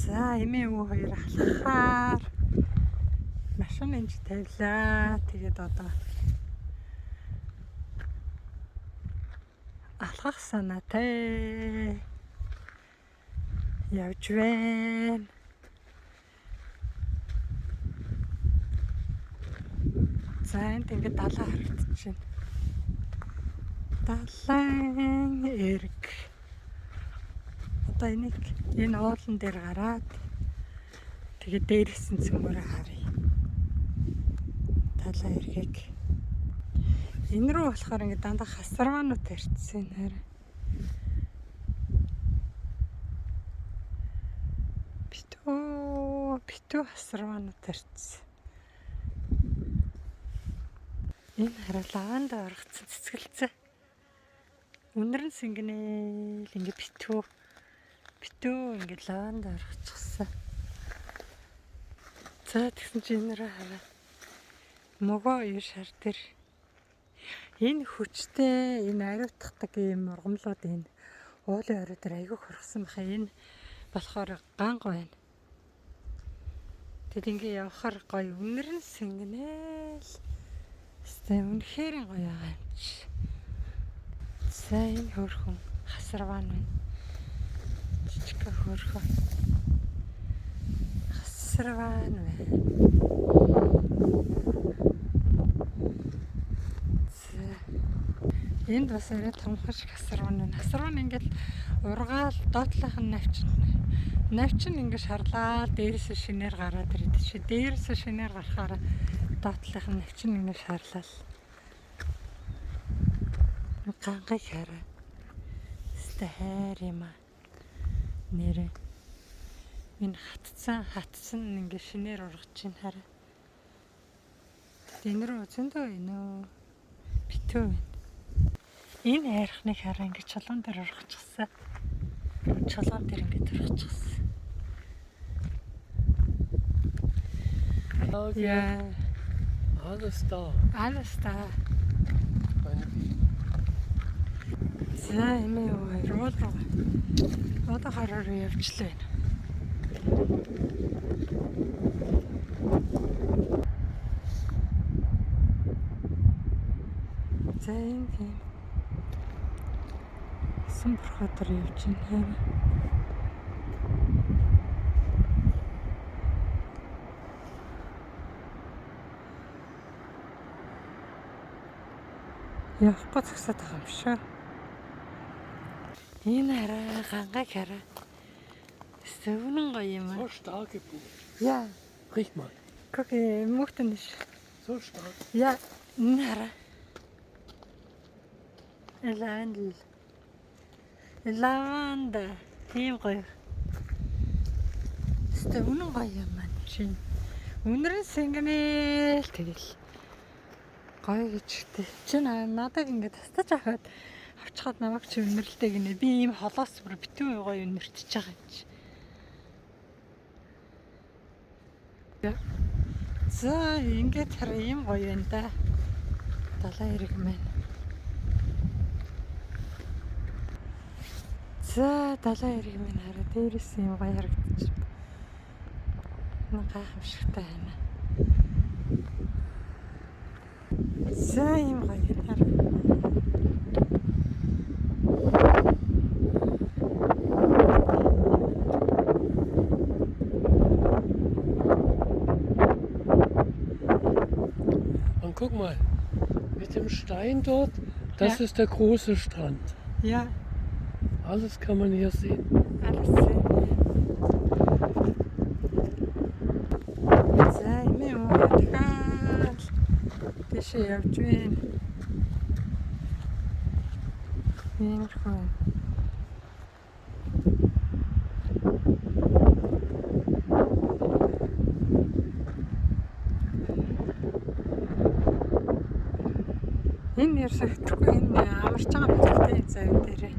За эмээ өвөө хоёр алхахаар машин энж тавилаа. Тэгээд одоо алхах санаатай явж байна. За энд ингээд далаа харагдчихэв. Далайн эрг. Одоо энэ уулан дээр гараад тэгээд дээрээс нь цөмөрөө харъя. Далайн эргийг. Энэ рүү болохоор ингээд дандаа хасармаанууд тарьчихсан нэр. Битүү хасармаанууд тарьчихсан. Энэ хараа лаванда оргоцсон цэцгэлцээ. Өнөр нь сингэнэл ингээд битүү ингээд лаванда оргоцсон. За тэгсэн чинь энэрээ хараа. Могоо ир шар дээр энэ хүчтэй энэ ариутгадаг юм ургамлууд энэ уулын орой дээр айгүй хургасан баха. Энэ болохоор ганга байна. Тэгэд ингээ явахаар гоё өнөр нь сингэнэл. Тэстэ үнэхээр гоё байгаа юм чи. За энэ хөрхөн хасарван байна. Жижиг хөрхөн хасарван байна. Энд бас арай томхож хасарван байна. Хасарван ингээд ургаал доотлынх нь навчин ингээд шарлаа дээрээс шинээр гараад ирээд чи дээрээс шинээр гарахаараа доотлынх нь навчин ингээд шарлал. Гангай хараа. Өстө хайр юм аа. Нэрэ. Энэ хатсан ингээд шинээр ургаж чинь хараа. Энэ рүү зөндөө инөө битүү байна. Энэ хайрхныг хараа ингээд чулуун дээр ургачихсан. Чулуун дээр ингээд ургачихсан. Ja. Alles da. Alles da. За эмээ өвөө руу одоо хараар явчлаа. За энэ Самбархатар явж байна. Явахгүй зогсоод байгаа юм шүү. Энэ хараа гангай хараа. Сөвнөн гоё юм аа. So starke Buch. Ja. Riech mal. Guck, ich mochte nicht. So stark. Ja, энэ хараа. Лаванда. Тийм гоё. Сөвнөн гоё юм аа чи. Өнөр нь сингэнэл тэгэл. Гоё гэжтэй. Чи надад ингээд тастаж аваад авчихад намайг чи өнөрлөлтэй гинэ. Би ийм холоос бүр битүү гоё өнөртөж байгаа юм чи. За ингээд хараа ийм гоё байна да. Далайн эрэг маань. За далайн эрэг маань хараа дээрээс ийм гоё харагдчих. Гайхамшигтай байна. За ийм гоё хараа. Und guck mal, mit dem Stein dort, das ist der große Strand. Ja. Alles kann man hier sehen. Alles sehen. За эмээ өвөө тийшээ явж байна. Иймэрхүү. Энэ ярсагтгүй энэ амарч байгаа мэт энэ зав дээрээ.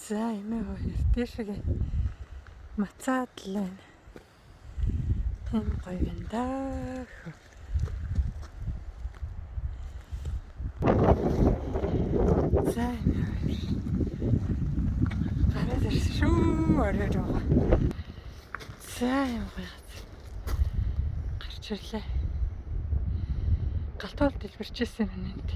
За эмээ хоёр тийш шиг мацаад л байна. Энэ гоё юм даа. За гараад ирсэн шүү оройр байгаа. За юм гоё. Гарч ирлээ. Галтуул дэлбэрчээсэн юм энд.